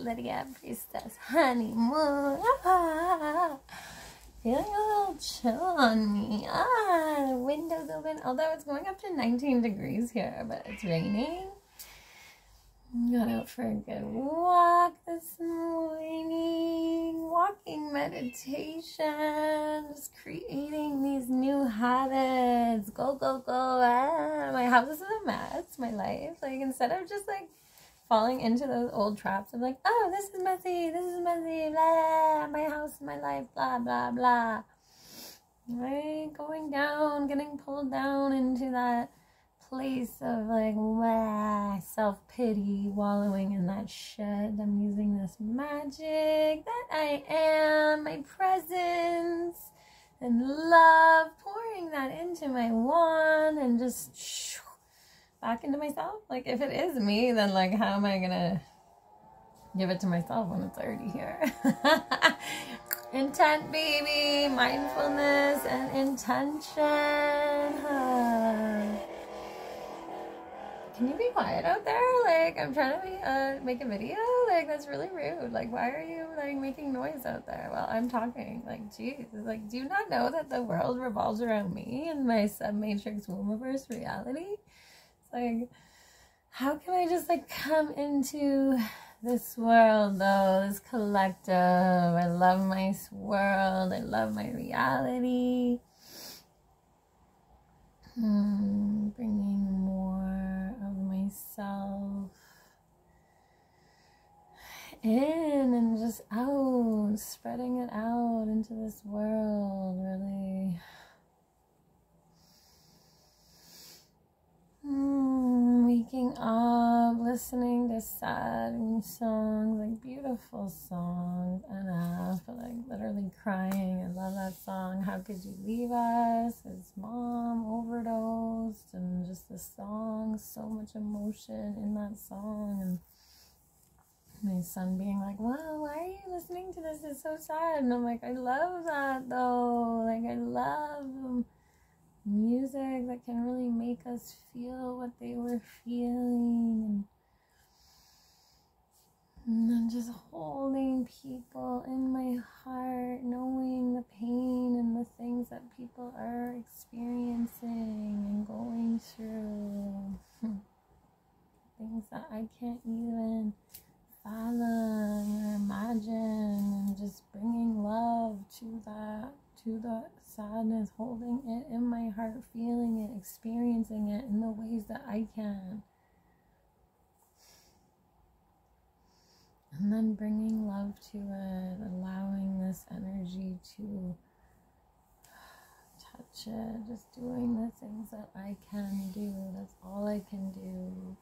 Lydia Priestess Honeymoon. Ah, feeling a little chill on me. The window's open, although it's going up to 19 degrees here, but it's raining. Got out for a good walk this morning. Walking meditation. Just creating these new habits. Go, go, go. My house is a mess. My life. Like, instead of just like falling into those old traps of like, oh, this is messy, blah, my house, my life, blah, blah, blah. Right? Going down, getting pulled down into that place of like self-pity, wallowing in that shit. I'm using this magic that I am, my presence and love, pouring that into my wand and just back into myself. Like, if it is me, then like, how am I gonna give it to myself when it's already here? Intent, baby, mindfulness and intention. Can you be quiet out there? Like, I'm trying to make a video. Like, that's really rude. Like, why are you like making noise out there while I'm talking? Like, geez, like, do you not know that the world revolves around me and my sub-matrix wombiverse reality? It's like, how can I just like come into this world though, this collective? I love my world. I love my reality. Bringing more of myself in and just out, spreading it out into this world, really. Waking up, listening to sad songs, like beautiful songs, enough, but like literally crying. I love that song, How Could You Leave Us? His mom overdosed, and just the song, so much emotion in that song, and my son being like, wow, why are you listening to this? It's so sad. And I'm like, I love that though. Like, I love music that can really make us feel what they were feeling, and then just holding people in my heart, knowing the pain and the things that people are experiencing and going through, things that I can't even fathom or imagine, and just bringing love to that, to the sadness, holding it in my heart, feeling it, experiencing it in the ways that I can. And then bringing love to it, allowing this energy to touch it, just doing the things that I can do. That's all I can do.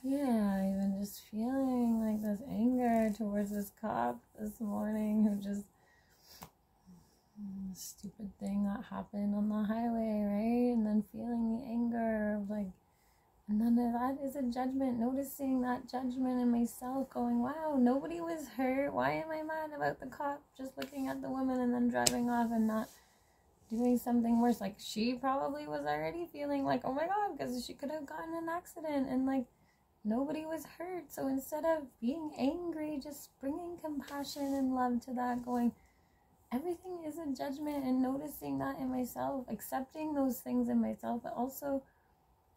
Yeah, even just feeling like this anger towards this cop this morning who just, stupid thing that happened on the highway, right? And then feeling the anger of like, and then that is a judgment, noticing that judgment in myself, going, wow, nobody was hurt. Why am I mad about the cop just looking at the woman and then driving off and not doing something worse? Like, she probably was already feeling like, oh my God, because she could have gotten an accident, and like, nobody was hurt. So instead of being angry, just bringing compassion and love to that, going, everything is a judgment, and noticing that in myself, accepting those things in myself, but also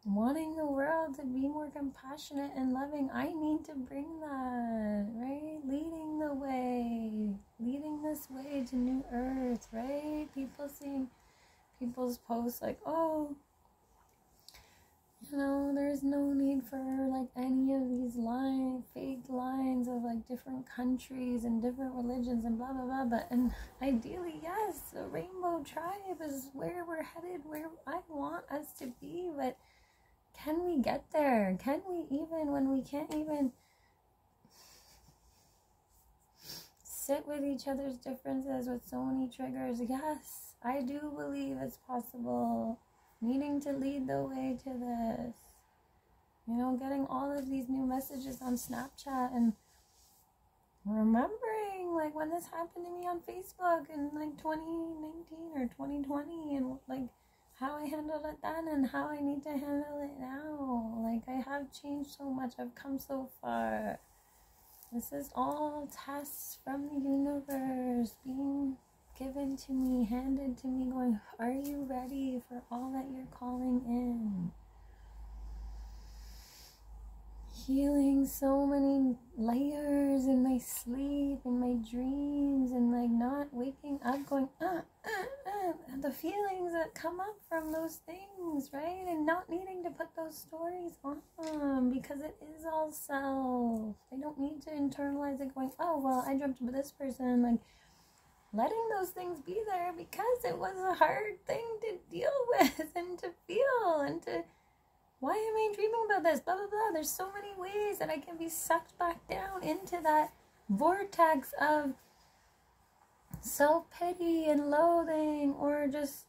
wanting the world to be more compassionate and loving. I need to bring that, right? Leading the way, leading this way to new earth, right? People seeing people's posts like, oh, you know, there's no need for like any of these fake lines of like different countries and different religions and blah, blah, blah. But, and ideally, yes, a rainbow tribe is where we're headed, where I want us to be. But can we get there? Can we even, when we can't even sit with each other's differences with so many triggers? Yes, I do believe it's possible. Needing to lead the way to this, you know, getting all of these new messages on Snapchat, and remembering like when this happened to me on Facebook in like 2019 or 2020, and like how I handled it then and how I need to handle it now. Like, I have changed so much. I've come so far. This is all tests from the universe being given to me, handed to me, going, are you ready for all that you're calling in? Healing so many layers in my sleep, in my dreams, and like not waking up going, the feelings that come up from those things, right? And not needing to put those stories on because it is all self. I don't need to internalize it going, oh, well, I dreamt of this person. Like, letting those things be there because it was a hard thing to deal with and to feel and to, why am I dreaming about this? Blah, blah, blah. There's so many ways that I can be sucked back down into that vortex of self-pity and loathing or just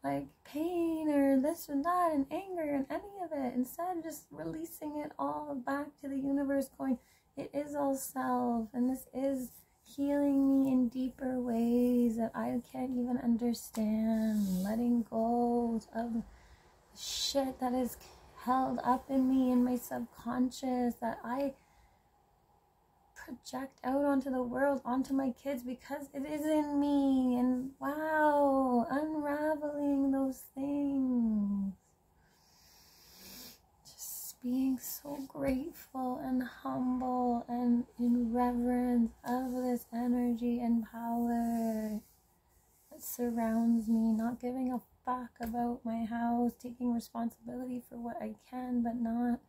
like pain or this and that and anger and any of it. Instead, just releasing it all back to the universe going, it is all self and this is healing me in deeper ways that I can't even understand. Letting go of shit that is held up in me in my subconscious that I project out onto the world, onto my kids because it is in me. And wow, unraveling those things. Just being so grateful and humble and in reverence of this energy and power that surrounds me, not giving a fuck about my house, taking responsibility for what I can, but not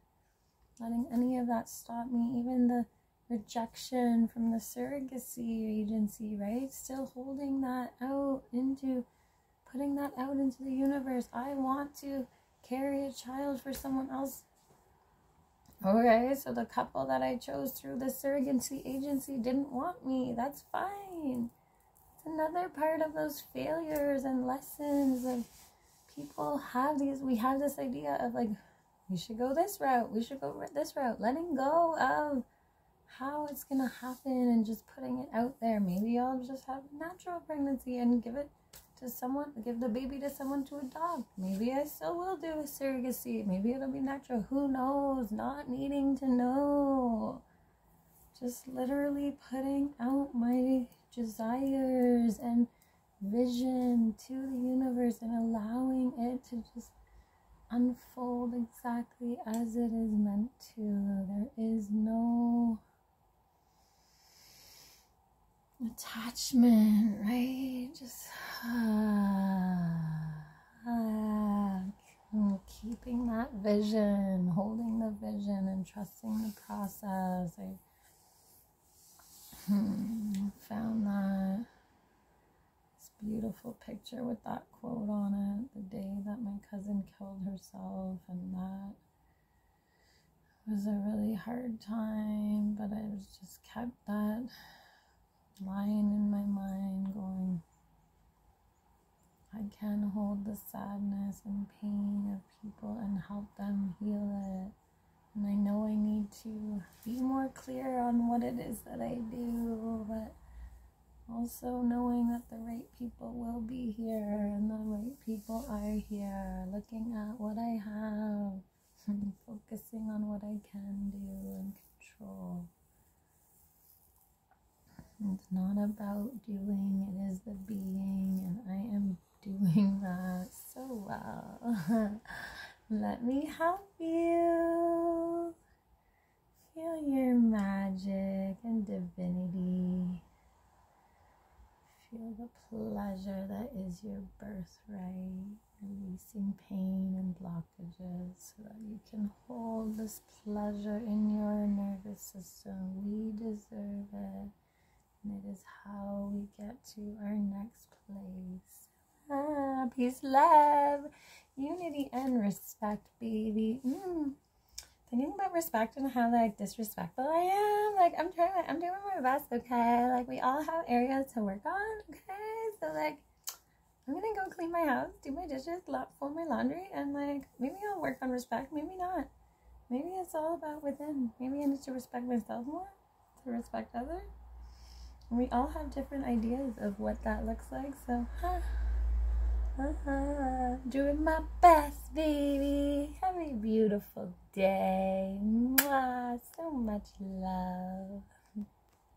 letting any of that stop me. Even the rejection from the surrogacy agency, right? Still holding that out into, putting that out into the universe. I want to carry a child for someone else. Okay, so the couple that I chose through the surrogacy agency didn't want me. That's fine. It's another part of those failures and lessons of people have these, we have this idea of like, we should go this route, we should go this route, letting go of how it's gonna happen and just putting it out there. Maybe I'll just have a natural pregnancy and give it to someone, give the baby to someone to adopt. Maybe I still will do a surrogacy. Maybe it'll be natural. Who knows? Not needing to know. Just literally putting out my desires and vision to the universe and allowing it to just unfold exactly as it is meant to. There is no attachment, right? Just keeping that vision, holding the vision and trusting the process. I found that this beautiful picture with that quote on it the day that my cousin killed herself, and that was a really hard time, but I was just kept that line in my mind going, I can hold the sadness and pain of people and help them heal it. And I know I need to be more clear on what it is that I do, but also knowing that the right people will be here and the right people are here, looking at what I have and focusing on what I can do and control. It's not about doing, it is the being, and I am doing that so well. Let me help you feel your magic and divinity. Feel the pleasure that is your birthright, releasing pain and blockages so that you can hold this pleasure in your nervous system. We deserve it. And it is how we get to our next place. Peace, love, unity, and respect, baby. Thinking about respect and how like disrespectful I am. Like I'm doing my best, okay? Like we all have areas to work on, okay? So like I'm gonna go clean my house, do my dishes, fold my laundry, and like maybe I'll work on respect, maybe not. Maybe it's all about within. Maybe I need to respect myself more, to respect others. We all have different ideas of what that looks like, so Doing my best, baby. Have a beautiful day. Mwah. So much love.